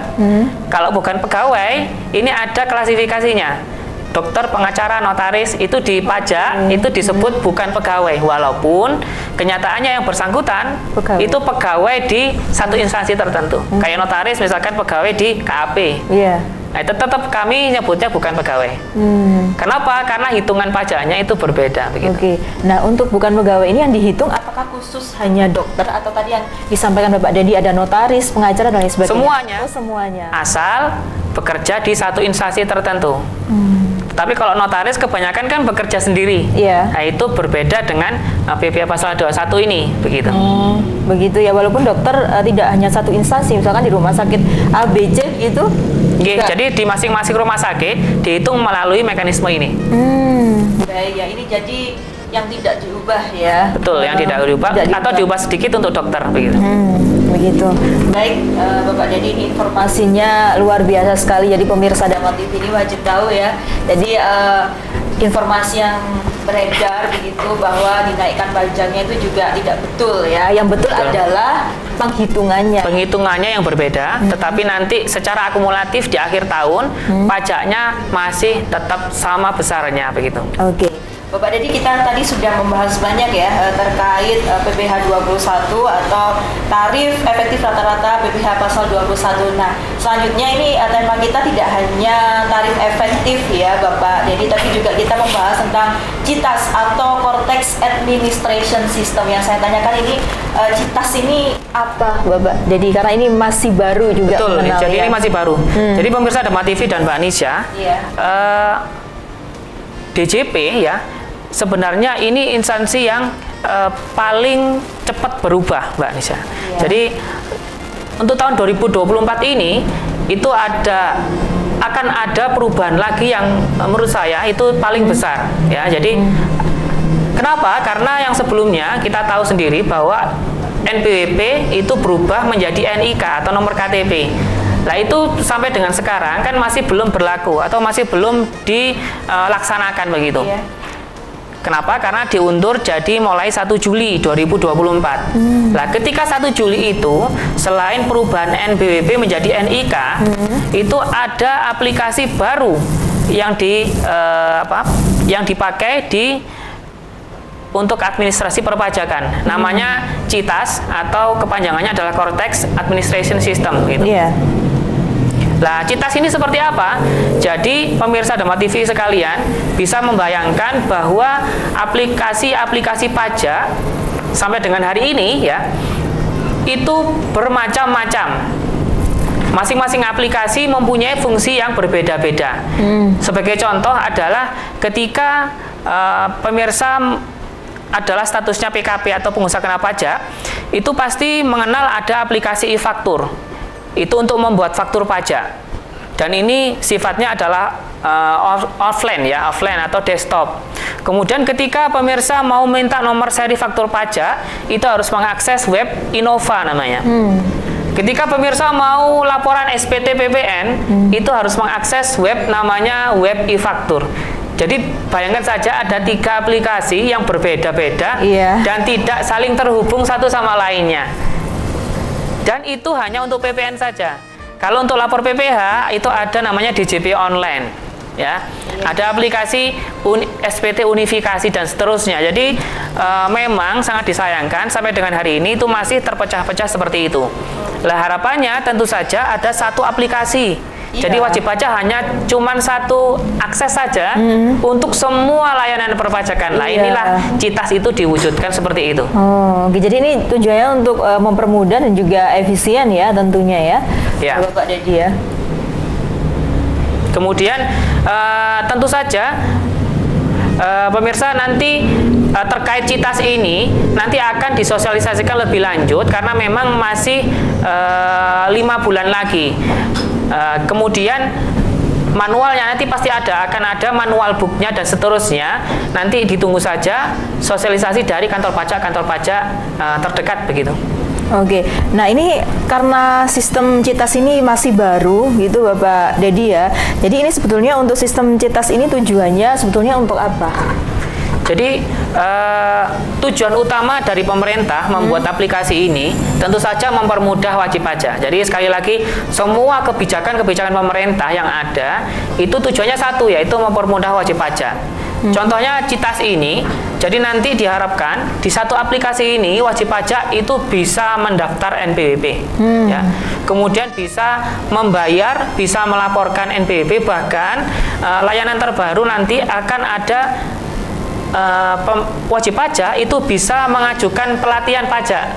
Kalau bukan pegawai ini ada klasifikasinya. Dokter, pengacara, notaris itu di pajak itu disebut bukan pegawai, walaupun kenyataannya yang bersangkutan itu pegawai di satu instansi tertentu. Kayak notaris misalkan pegawai di KAP. Nah, itu tetap kami nyebutnya bukan pegawai. Kenapa? Karena hitungan pajaknya itu berbeda. Oke. Nah, untuk bukan pegawai ini yang dihitung apakah khusus hanya dokter atau tadi yang disampaikan Bapak Dedi ada notaris, pengacara dan lain sebagainya? Semuanya. Semuanya. Asal bekerja di satu instansi tertentu. Tapi kalau notaris kebanyakan kan bekerja sendiri. Iya. Nah, itu berbeda dengan PPh pasal 21 ini, begitu. Begitu ya, walaupun dokter tidak hanya satu instansi, misalkan di rumah sakit ABC gitu. Jadi di masing-masing rumah sakit dihitung melalui mekanisme ini. Baik ya, ini jadi yang tidak diubah ya. Betul, yang tidak diubah atau diubah sedikit untuk dokter, begitu. Begitu. Baik, Bapak Dedi, ini Informasinya luar biasa sekali. Jadi pemirsa Dharma TV ini wajib tahu ya. Jadi informasi yang beredar begitu bahwa dinaikkan pajaknya itu juga tidak betul ya. Yang betul adalah penghitungannya. Penghitungannya yang berbeda, tetapi nanti secara akumulatif di akhir tahun pajaknya masih tetap sama besarnya, begitu. Oke. Bapak Dedi, kita tadi sudah membahas banyak ya terkait PPh 21 atau tarif efektif rata-rata PPh pasal 21. Nah, selanjutnya ini tema kita tidak hanya tarif efektif ya Bapak Dedi, tapi juga kita membahas tentang CITAS atau Cortex Administration System. Yang saya tanyakan ini, CITAS ini apa Bapak Dedi? Karena ini masih baru juga. Betul, jadi ya. ini masih baru. Jadi pemirsa Dharma TV dan Mbak Nisha, DJP ya, sebenarnya ini instansi yang paling cepat berubah, Mbak Nisha. Jadi untuk tahun 2024 ini itu akan ada perubahan lagi yang menurut saya itu paling besar ya. Jadi kenapa? Karena yang sebelumnya kita tahu sendiri bahwa NPWP itu berubah menjadi NIK atau nomor KTP. Nah, itu sampai dengan sekarang kan masih belum berlaku atau masih belum dilaksanakan begitu. Iya. Kenapa? Karena diundur jadi mulai 1 Juli 2024. Nah, ketika 1 Juli itu selain perubahan NPWP menjadi NIK, itu ada aplikasi baru yang dipakai untuk administrasi perpajakan. Namanya CITAS atau kepanjangannya adalah Cortex Administration System gitu. Iya. Nah, CITAS ini seperti apa? Jadi, pemirsa Dharma TV sekalian bisa membayangkan bahwa aplikasi-aplikasi pajak sampai dengan hari ini ya, itu bermacam-macam. Masing-masing aplikasi mempunyai fungsi yang berbeda-beda. Sebagai contoh adalah ketika pemirsa adalah statusnya PKP atau pengusaha kena pajak, itu pasti mengenal ada aplikasi e-faktur. Itu untuk membuat faktur pajak. Dan ini sifatnya adalah offline ya, offline atau desktop. Kemudian ketika pemirsa mau minta nomor seri faktur pajak, itu harus mengakses web Innova namanya. Ketika pemirsa mau laporan SPT PPN, itu harus mengakses web namanya web e-faktur. Jadi bayangkan saja ada 3 aplikasi yang berbeda-beda dan tidak saling terhubung satu sama lainnya. Dan itu hanya untuk PPN saja. Kalau untuk lapor PPh itu ada namanya DJP online, ya. Ada aplikasi SPT unifikasi dan seterusnya. Jadi memang sangat disayangkan sampai dengan hari ini itu masih terpecah-pecah seperti itu. Lah harapannya tentu saja ada satu aplikasi. Jadi wajib pajak hanya cuman satu akses saja untuk semua layanan perpajakan. Nah, inilah CITAS itu diwujudkan seperti itu. Oh, jadi ini tujuannya untuk mempermudah dan juga efisien ya tentunya ya. Bapak Dedi ya. Kemudian tentu saja pemirsa nanti terkait CITAS ini nanti akan disosialisasikan lebih lanjut karena memang masih 5 bulan lagi. Kemudian manualnya nanti pasti akan ada manual booknya dan seterusnya. Nanti ditunggu saja sosialisasi dari kantor pajak terdekat begitu. Oke, nah ini karena sistem CITAS ini masih baru gitu Bapak Dedi ya. Jadi ini sebetulnya untuk sistem CITAS ini tujuannya sebetulnya untuk apa? Jadi tujuan utama dari pemerintah membuat aplikasi ini tentu saja mempermudah wajib pajak. Jadi sekali lagi semua kebijakan-kebijakan pemerintah yang ada itu tujuannya satu, yaitu mempermudah wajib pajak. Contohnya CITAS ini, jadi nanti diharapkan di satu aplikasi ini wajib pajak itu bisa mendaftar NPWP, ya. Kemudian bisa membayar, bisa melaporkan NPWP, bahkan layanan terbaru nanti akan ada wajib pajak itu bisa mengajukan pelatihan pajak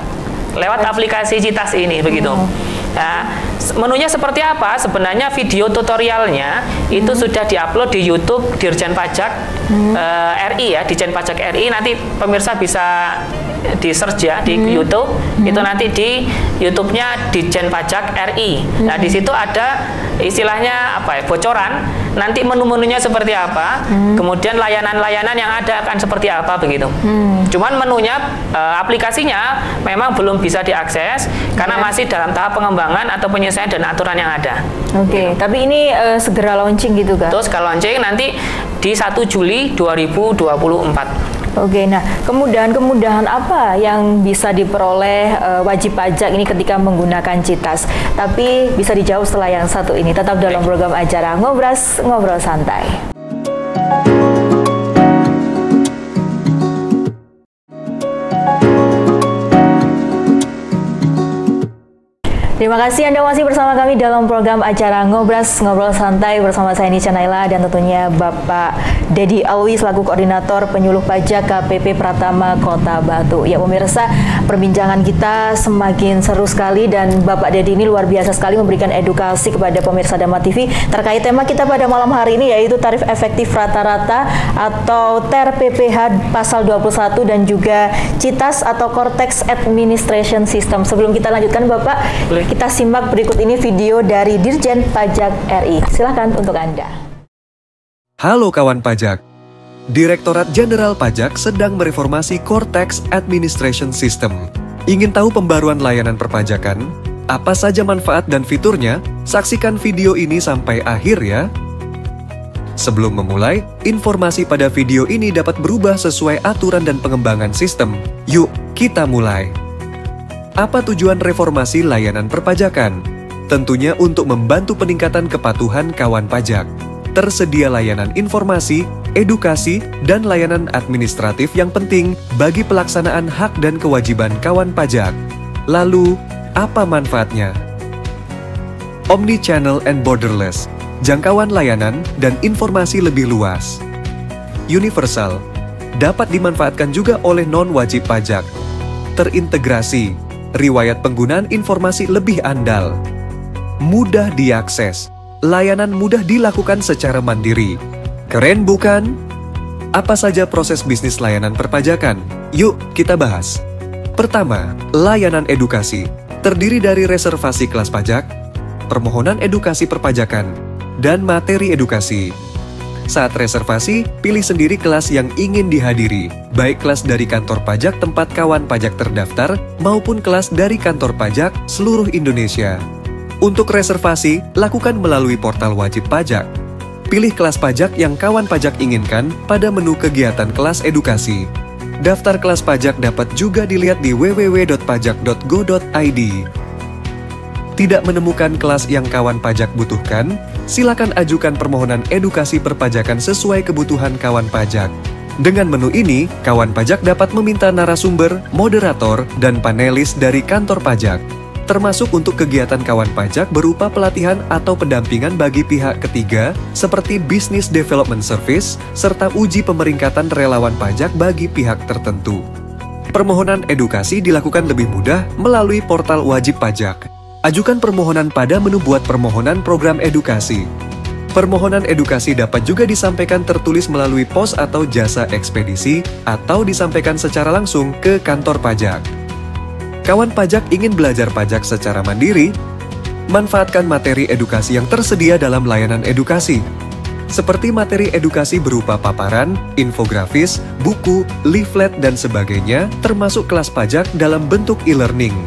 lewat aplikasi CITAS ini begitu. Nah, Menunya seperti apa? Sebenarnya video tutorialnya itu sudah diupload di YouTube Dirjen Pajak RI ya, Dirjen Pajak RI. Nanti pemirsa bisa di search ya di YouTube. Itu nanti di YouTube-nya Dirjen Pajak RI. Nah, di situ ada istilahnya apa ya, bocoran. Nanti menu-menunya seperti apa, kemudian layanan-layanan yang ada akan seperti apa begitu. Cuman menunya, aplikasinya memang belum bisa diakses karena masih dalam tahap pengembangan atau penyesuaian dan aturan yang ada. Oke, tapi ini segera launching gitu kan? Terus kalau launching nanti di 1 Juli 2024. Oke, nah kemudahan-kemudahan apa yang bisa diperoleh wajib pajak ini ketika menggunakan Citas? Tapi bisa dijawab setelah yang satu ini. Tetap dalam program acara Ngobras, Ngobrol Santai. Terima kasih Anda masih bersama kami dalam program acara Ngobras, Ngobrol Santai bersama saya Nisha Naila dan tentunya Bapak Dedi Alwi selaku Koordinator Penyuluh Pajak KPP Pratama Kota Batu. Ya pemirsa, perbincangan kita semakin seru sekali dan Bapak Dedi ini luar biasa sekali memberikan edukasi kepada pemirsa Dama TV terkait tema kita pada malam hari ini, yaitu tarif efektif rata-rata atau TER PPh pasal 21 dan juga Citas atau Cortex Administration System. Sebelum kita lanjutkan Bapak, kita simak berikut ini video dari Dirjen Pajak RI. Silakan untuk Anda. Halo kawan pajak. Direktorat Jenderal Pajak sedang mereformasi Cortex Administration System. Ingin tahu pembaruan layanan perpajakan? Apa saja manfaat dan fiturnya? Saksikan video ini sampai akhir ya. Sebelum memulai, informasi pada video ini dapat berubah sesuai aturan dan pengembangan sistem. Yuk, kita mulai. Apa tujuan reformasi layanan perpajakan? Tentunya untuk membantu peningkatan kepatuhan kawan pajak. Tersedia layanan informasi, edukasi, dan layanan administratif yang penting bagi pelaksanaan hak dan kewajiban kawan pajak. Lalu, apa manfaatnya? Omni-channel and borderless, jangkauan layanan dan informasi lebih luas. Universal, dapat dimanfaatkan juga oleh non-wajib pajak. Terintegrasi, riwayat penggunaan informasi lebih andal. Mudah diakses, layanan mudah dilakukan secara mandiri. Keren bukan? Apa saja proses bisnis layanan perpajakan? Yuk kita bahas. Pertama, layanan edukasi. Terdiri dari reservasi kelas pajak, permohonan edukasi perpajakan, dan materi edukasi. Saat reservasi, pilih sendiri kelas yang ingin dihadiri, baik kelas dari kantor pajak tempat kawan pajak terdaftar maupun kelas dari kantor pajak seluruh Indonesia. Untuk reservasi, lakukan melalui portal wajib pajak. Pilih kelas pajak yang kawan pajak inginkan pada menu kegiatan kelas edukasi. Daftar kelas pajak dapat juga dilihat di www.pajak.go.id. Tidak menemukan kelas yang kawan pajak butuhkan? Silakan ajukan permohonan edukasi perpajakan sesuai kebutuhan kawan pajak. Dengan menu ini, kawan pajak dapat meminta narasumber, moderator, dan panelis dari kantor pajak. Termasuk untuk kegiatan kawan pajak berupa pelatihan atau pendampingan bagi pihak ketiga, seperti Business Development Service, serta uji pemeringkatan relawan pajak bagi pihak tertentu. Permohonan edukasi dilakukan lebih mudah melalui portal wajib pajak. Ajukan permohonan pada menu buat permohonan program edukasi. Permohonan edukasi dapat juga disampaikan tertulis melalui pos atau jasa ekspedisi, atau disampaikan secara langsung ke kantor pajak. Kawan pajak ingin belajar pajak secara mandiri? Manfaatkan materi edukasi yang tersedia dalam layanan edukasi. Seperti materi edukasi berupa paparan, infografis, buku, leaflet, dan sebagainya, termasuk kelas pajak dalam bentuk e-learning.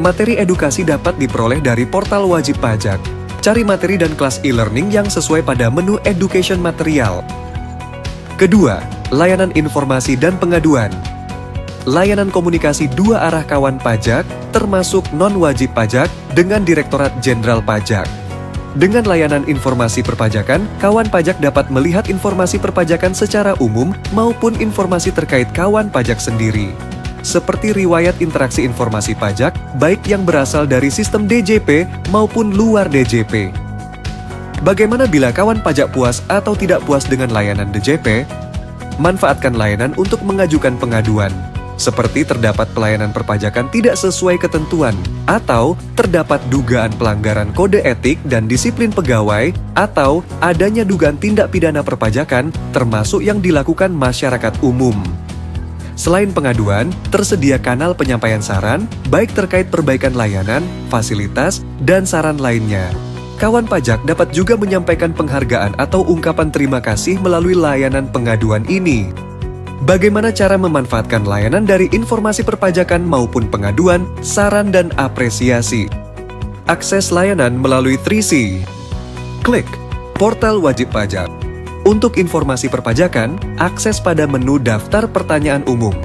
Materi edukasi dapat diperoleh dari portal wajib pajak. Cari materi dan kelas e-learning yang sesuai pada menu education material. Kedua, layanan informasi dan pengaduan. Layanan komunikasi dua arah kawan pajak, termasuk non-wajib pajak, dengan Direktorat Jenderal Pajak. Dengan layanan informasi perpajakan, kawan pajak dapat melihat informasi perpajakan secara umum maupun informasi terkait kawan pajak sendiri. Seperti riwayat interaksi informasi pajak, baik yang berasal dari sistem DJP maupun luar DJP. Bagaimana bila kawan pajak puas atau tidak puas dengan layanan DJP? Manfaatkan layanan untuk mengajukan pengaduan. seperti terdapat pelayanan perpajakan tidak sesuai ketentuan, atau terdapat dugaan pelanggaran kode etik dan disiplin pegawai, atau adanya dugaan tindak pidana perpajakan, termasuk yang dilakukan masyarakat umum. Selain pengaduan, tersedia kanal penyampaian saran, baik terkait perbaikan layanan, fasilitas, dan saran lainnya. Kawan pajak dapat juga menyampaikan penghargaan atau ungkapan terima kasih melalui layanan pengaduan ini. Bagaimana cara memanfaatkan layanan dari informasi perpajakan maupun pengaduan, saran, dan apresiasi? Akses layanan melalui 3C. Klik Portal Wajib Pajak. Untuk informasi perpajakan, akses pada menu Daftar Pertanyaan Umum.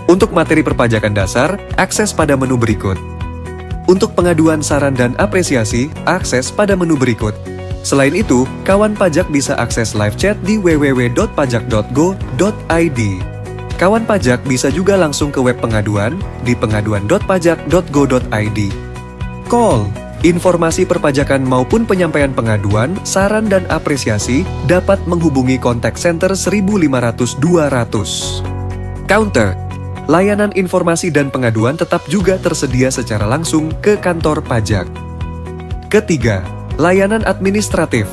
Untuk materi perpajakan dasar, akses pada menu berikut. Untuk pengaduan, saran, dan apresiasi, akses pada menu berikut. Selain itu, kawan pajak bisa akses live chat di www.pajak.go.id. Kawan pajak bisa juga langsung ke web pengaduan di pengaduan.pajak.go.id. Call, informasi perpajakan maupun penyampaian pengaduan, saran, dan apresiasi dapat menghubungi kontak center 1.500-200. Counter, layanan informasi dan pengaduan tetap juga tersedia secara langsung ke kantor pajak. Ketiga, layanan administratif.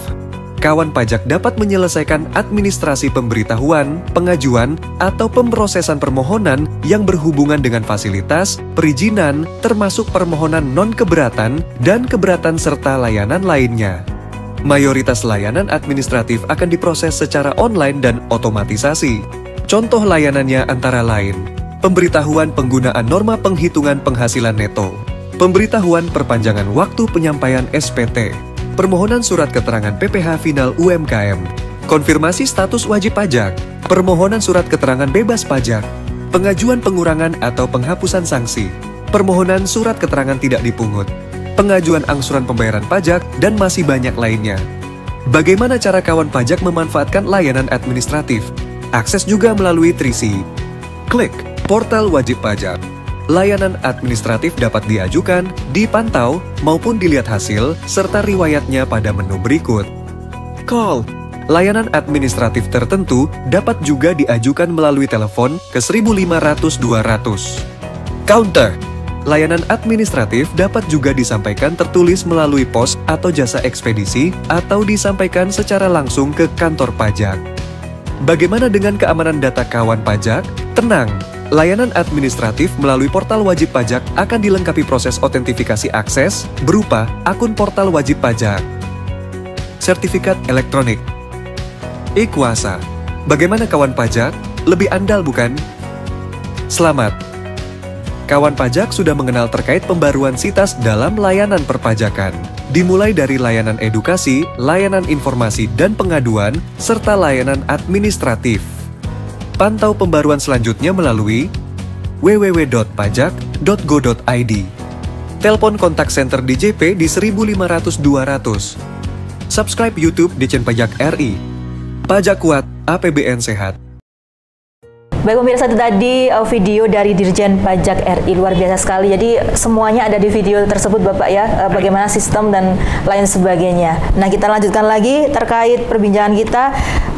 Kawan pajak dapat menyelesaikan administrasi pemberitahuan, pengajuan, atau pemrosesan permohonan yang berhubungan dengan fasilitas, perizinan, termasuk permohonan non-keberatan dan keberatan serta layanan lainnya. Mayoritas layanan administratif akan diproses secara online dan otomatisasi. Contoh layanannya antara lain: pemberitahuan penggunaan norma penghitungan penghasilan neto, pemberitahuan perpanjangan waktu penyampaian SPT, permohonan surat keterangan PPh final UMKM, konfirmasi status wajib pajak, permohonan surat keterangan bebas pajak, pengajuan pengurangan atau penghapusan sanksi, permohonan surat keterangan tidak dipungut, pengajuan angsuran pembayaran pajak, dan masih banyak lainnya. Bagaimana cara kawan pajak memanfaatkan layanan administratif? Akses juga melalui 3C. Klik Portal Wajib Pajak. Layanan administratif dapat diajukan, dipantau, maupun dilihat hasil, serta riwayatnya pada menu berikut. Call. Layanan administratif tertentu dapat juga diajukan melalui telepon ke 1.500-200. Counter. Layanan administratif dapat juga disampaikan tertulis melalui pos atau jasa ekspedisi, atau disampaikan secara langsung ke kantor pajak. Bagaimana dengan keamanan data kawan pajak? Tenang! Layanan administratif melalui portal wajib pajak akan dilengkapi proses otentifikasi akses berupa akun portal wajib pajak, sertifikat elektronik, e-kuasa. Bagaimana kawan pajak? Lebih andal bukan? Selamat! Kawan pajak sudah mengenal terkait pembaruan SITAS dalam layanan perpajakan. Dimulai dari layanan edukasi, layanan informasi dan pengaduan, serta layanan administratif. Pantau pembaruan selanjutnya melalui www.pajak.go.id. Telepon kontak center DJP di 1.500-200. Subscribe YouTube Ditjen Pajak RI. Pajak kuat, APBN sehat. Baik pemirsa, itu tadi video dari Dirjen Pajak RI, luar biasa sekali. Jadi semuanya ada di video tersebut Bapak ya, bagaimana sistem dan lain sebagainya. Nah, kita lanjutkan lagi terkait perbincangan kita.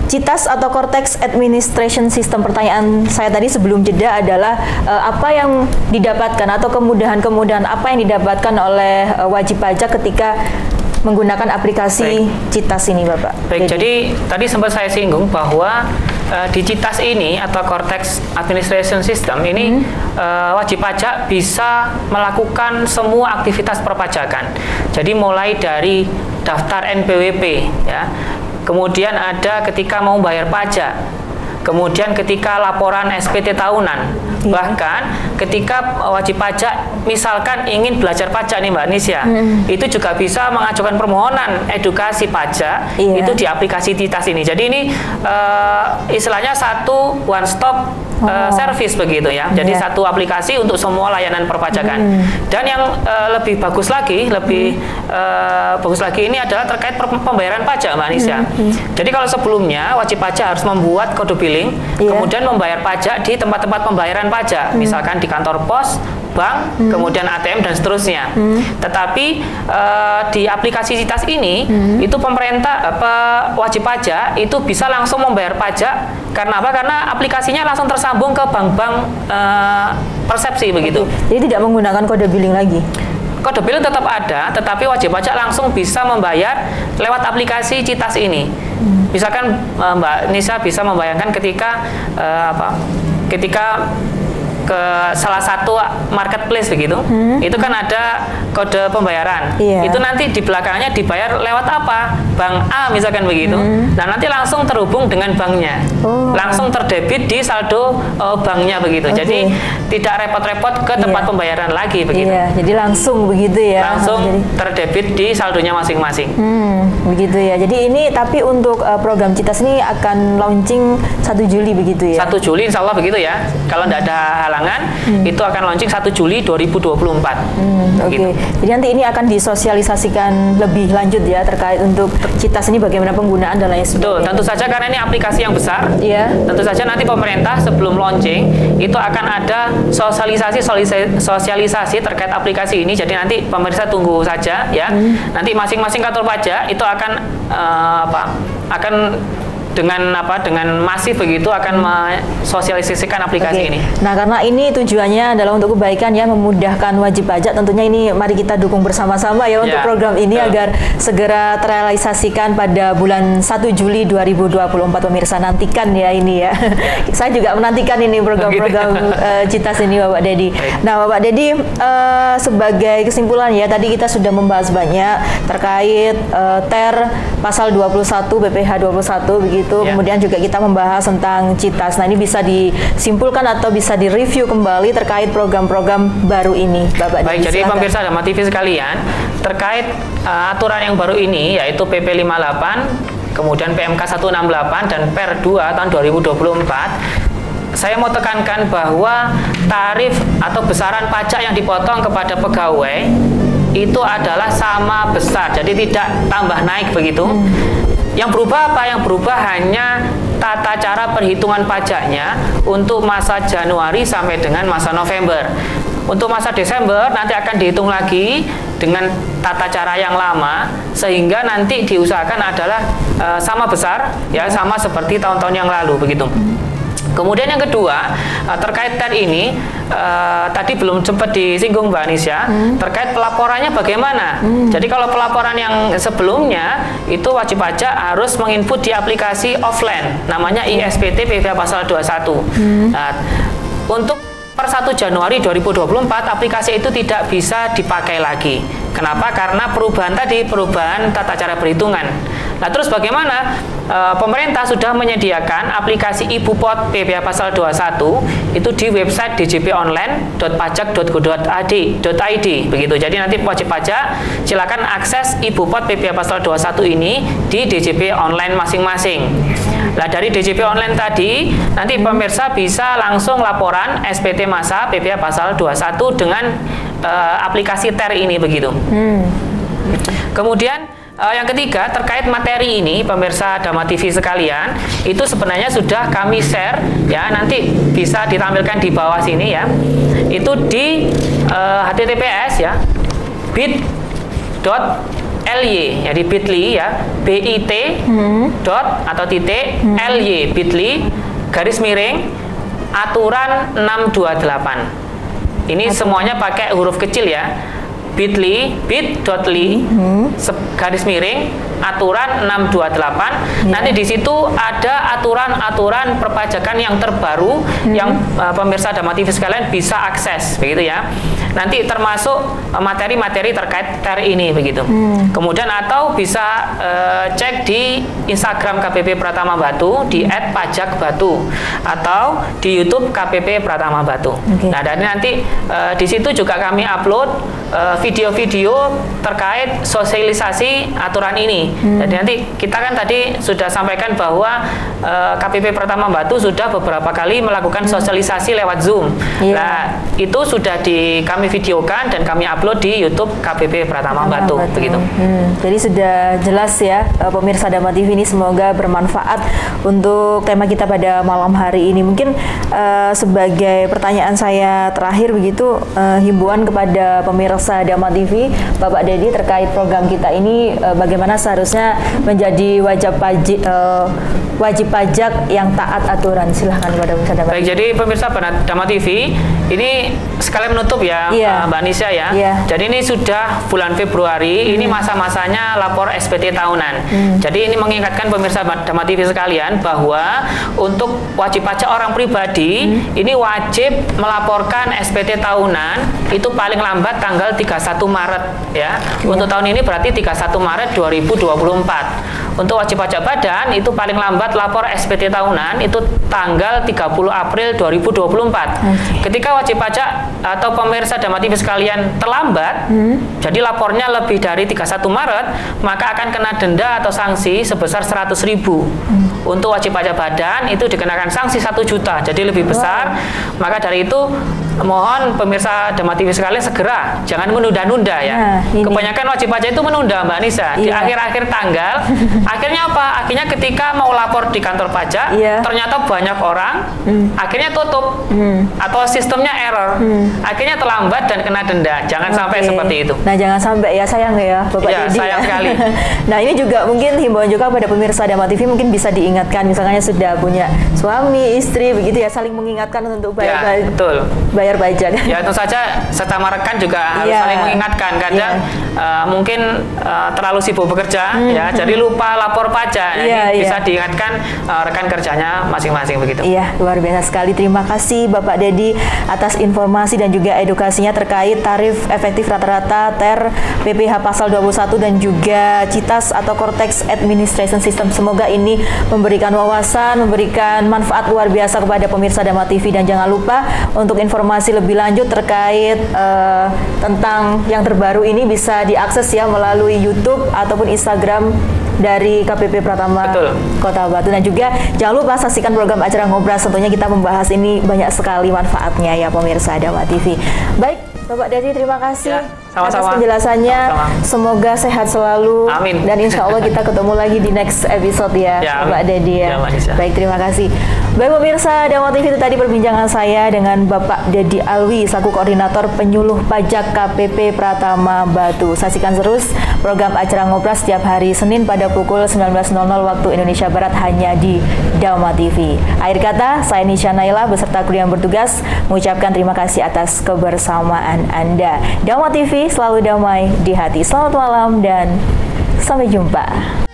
CITAS atau Cortex Administration System. Pertanyaan saya tadi sebelum jeda adalah apa yang didapatkan atau kemudahan-kemudahan apa yang didapatkan oleh wajib pajak ketika menggunakan aplikasi CITAS ini Bapak? Baik, jadi tadi sempat saya singgung bahwa di CITAS ini atau Cortex Administration System ini wajib pajak bisa melakukan semua aktivitas perpajakan. Jadi mulai dari daftar NPWP ya. Kemudian ada ketika mau bayar pajak, kemudian ketika laporan SPT tahunan, bahkan ketika wajib pajak misalkan ingin belajar pajak nih Mbak Nisya, itu juga bisa mengajukan permohonan edukasi pajak itu di aplikasi CITAS ini. Jadi ini istilahnya satu one stop service begitu ya. Jadi satu aplikasi untuk semua layanan perpajakan. Dan yang lebih bagus lagi, bagus lagi ini adalah terkait pembayaran pajak Mbak Nisya. Jadi kalau sebelumnya wajib pajak harus membuat kode billing, kemudian membayar pajak di tempat-tempat pembayaran pajak, misalkan di kantor pos, bank, kemudian ATM dan seterusnya. Tetapi di aplikasi Citas ini itu pemerintah wajib pajak itu bisa langsung membayar pajak karena apa? Karena aplikasinya langsung tersambung ke bank-bank persepsi begitu. Jadi tidak menggunakan kode billing lagi. Kode billing tetap ada, tetapi wajib pajak langsung bisa membayar lewat aplikasi Citas ini. Misalkan Mbak Nisa bisa membayangkan ketika ketika ke salah satu marketplace begitu, itu kan ada kode pembayaran. Itu nanti di belakangnya dibayar lewat apa? Bank A misalkan begitu. Nah nanti langsung terhubung dengan banknya, langsung terdebit di saldo banknya begitu. Jadi tidak repot-repot ke tempat pembayaran lagi begitu. Jadi langsung begitu ya. Langsung terdebit di saldonya masing-masing. Begitu ya. Jadi ini tapi untuk program Citas ini akan launching 1 Juli begitu ya. 1 Juli insya Allah begitu ya. Kalau tidak ada halangan, itu akan launching 1 Juli 2024. Gitu. Jadi nanti ini akan disosialisasikan lebih lanjut ya terkait untuk Citas ini bagaimana penggunaan dan lain sebagainya. Betul, tentu saja karena ini aplikasi yang besar. Tentu saja nanti pemerintah sebelum launching itu akan ada sosialisasi terkait aplikasi ini. Jadi nanti pemirsa tunggu saja ya. Nanti masing-masing kantor pajak itu akan dengan masif begitu akan mensosialisasikan aplikasi ini. Nah, karena ini tujuannya adalah untuk kebaikan ya, memudahkan wajib pajak. Tentunya ini mari kita dukung bersama-sama ya untuk program ini agar segera terrealisasikan pada bulan 1 Juli 2024. Pemirsa nantikan ya ini ya. Saya juga menantikan ini program-program Citas ini Bapak Dedi. Nah, Bapak Dedi sebagai kesimpulan ya, tadi kita sudah membahas banyak terkait TER pasal 21 PPh 21 begitu. Kemudian juga kita membahas tentang Citas. Nah, ini bisa disimpulkan atau bisa direview kembali terkait program-program baru ini, Bapak. Baik, jadi pemirsa Dharma TV sekalian, terkait aturan yang baru ini yaitu PP 58, kemudian PMK 168 dan Per 2 tahun 2024. Saya mau tekankan bahwa tarif atau besaran pajak yang dipotong kepada pegawai itu adalah sama besar, jadi tidak tambah naik begitu. Yang berubah apa? Yang berubah hanya tata cara perhitungan pajaknya untuk masa Januari sampai dengan masa November. Untuk masa Desember nanti akan dihitung lagi dengan tata cara yang lama, sehingga nanti diusahakan adalah sama besar, ya sama seperti tahun-tahun yang lalu begitu. Kemudian yang kedua, terkait TER ini, tadi belum sempat disinggung Mbak Anisya, terkait pelaporannya bagaimana. Jadi kalau pelaporan yang sebelumnya, itu wajib pajak harus menginput di aplikasi offline, namanya ISPT PPh pasal 21. Nah, untuk per 1 Januari 2024, aplikasi itu tidak bisa dipakai lagi. Kenapa? Karena perubahan tata cara perhitungan. Nah, terus bagaimana? Pemerintah sudah menyediakan aplikasi iBupot PPh pasal 21 itu di website djponline.pajak.go.id begitu. Jadi nanti wajib pajak silakan akses iBupot PPh pasal 21 ini di DJP online masing-masing. Nah, dari DJP online tadi nanti pemirsa bisa langsung laporan SPT masa PPh pasal 21 dengan aplikasi TER ini begitu. Kemudian yang ketiga, terkait materi ini, pemirsa Dharma TV sekalian, itu sebenarnya sudah kami share ya, nanti bisa ditampilkan di bawah sini ya. Itu di https ya, bit.ly ya, di bit.ly ya, bit atau titik ly bit.ly garis miring aturan 628. Ini semuanya pakai huruf kecil ya. bit.ly garis miring aturan 628. Nanti di situ ada aturan-aturan perpajakan yang terbaru yang pemirsa Dharma TV sekalian bisa akses begitu ya. Nanti termasuk materi-materi terkait TER ini begitu. Kemudian atau bisa cek di Instagram KPP Pratama Batu di @pajakbatu atau di YouTube KPP Pratama Batu. Nah, dan nanti di situ juga kami upload video-video terkait sosialisasi aturan ini. Jadi nanti kita kan tadi sudah sampaikan bahwa KPP Pratama Batu sudah beberapa kali melakukan sosialisasi lewat Zoom. Nah, itu sudah kami videokan dan kami upload di YouTube KPP Pratama Batu. Begitu. Jadi sudah jelas ya pemirsa Dama TV ini, semoga bermanfaat untuk tema kita pada malam hari ini. Mungkin sebagai pertanyaan saya terakhir begitu, himbauan kepada pemirsa Dama TV, Bapak Dedi, terkait program kita ini, bagaimana seharusnya menjadi wajib pajak yang taat aturan. Silahkan kepada pemirsa Dama TV. Baik, jadi pemirsa Dama TV ini sekalian menutup ya, Mbak Nisha ya. Jadi ini sudah bulan Februari, ini masa-masanya lapor SPT tahunan. Jadi ini mengingatkan pemirsa Dama TV sekalian bahwa untuk wajib pajak orang pribadi ini wajib melaporkan SPT tahunan itu paling lambat tanggal 31 Maret ya. Untuk tahun ini berarti 31 Maret 2024. Untuk wajib pajak badan itu paling lambat lapor SPT tahunan itu tanggal 30 April 2024. Ketika wajib pajak atau pemirsa Dama TV sekalian terlambat, jadi lapornya lebih dari 31 Maret, maka akan kena denda atau sanksi sebesar 100.000. Untuk wajib pajak badan itu dikenakan sanksi 1 juta, jadi lebih besar. Maka dari itu mohon pemirsa Dama TV sekalian segera, jangan menunda-nunda ya. Kebanyakan wajib pajak itu menunda, Mbak Nisa, di akhir-akhir tanggal. Akhirnya apa? Akhirnya ketika mau lapor di kantor pajak, ternyata banyak orang, akhirnya tutup atau sistemnya error, akhirnya terlambat dan kena denda. Jangan sampai seperti itu. Nah, jangan sampai ya, sayang ya Bapak Dedi. Sayang sekali. Nah, ini juga mungkin himbauan juga pada pemirsa Dama TV, mungkin bisa diingatkan, misalnya sudah punya suami, istri, begitu ya, saling mengingatkan untuk bayar bayar pajak. Ya, tentu saja sesama rekan juga harus saling mengingatkan. Kadang mungkin terlalu sibuk bekerja, ya, jadi lupa lapor pajak. Ini bisa diingatkan rekan kerjanya masing-masing begitu. Iya, luar biasa sekali. Terima kasih Bapak Dedi atas informasi dan juga edukasinya terkait tarif efektif rata-rata TER PPh pasal 21 dan juga CITAS atau Cortex Administration System. Semoga ini memberikan wawasan, memberikan manfaat luar biasa kepada pemirsa Dama TV, dan jangan lupa untuk informasi lebih lanjut terkait tentang yang terbaru ini bisa diakses ya melalui YouTube ataupun Instagram dari KPP Pratama Kota Batu. Dan juga jangan lupa saksikan program acara Ngobras, tentunya kita membahas ini banyak sekali manfaatnya ya pemirsa Dama TV. Baik, Bapak Dedi, terima kasih atas penjelasannya. Semoga sehat selalu. Amin. Dan insya Allah kita ketemu lagi di next episode ya, Bapak Dedi ya. Baik, terima kasih. Baik pemirsa Dama TV, itu tadi perbincangan saya dengan Bapak Dedi Alwi selaku Koordinator Penyuluh Pajak KPP Pratama Batu. Saksikan terus program acara Ngobras setiap hari Senin pada pukul 19.00 waktu Indonesia Barat hanya di Dama TV. Akhir kata, saya Nisha Naila beserta kru yang bertugas mengucapkan terima kasih atas kebersamaan Anda. Dama TV selalu damai di hati. Selamat malam dan sampai jumpa.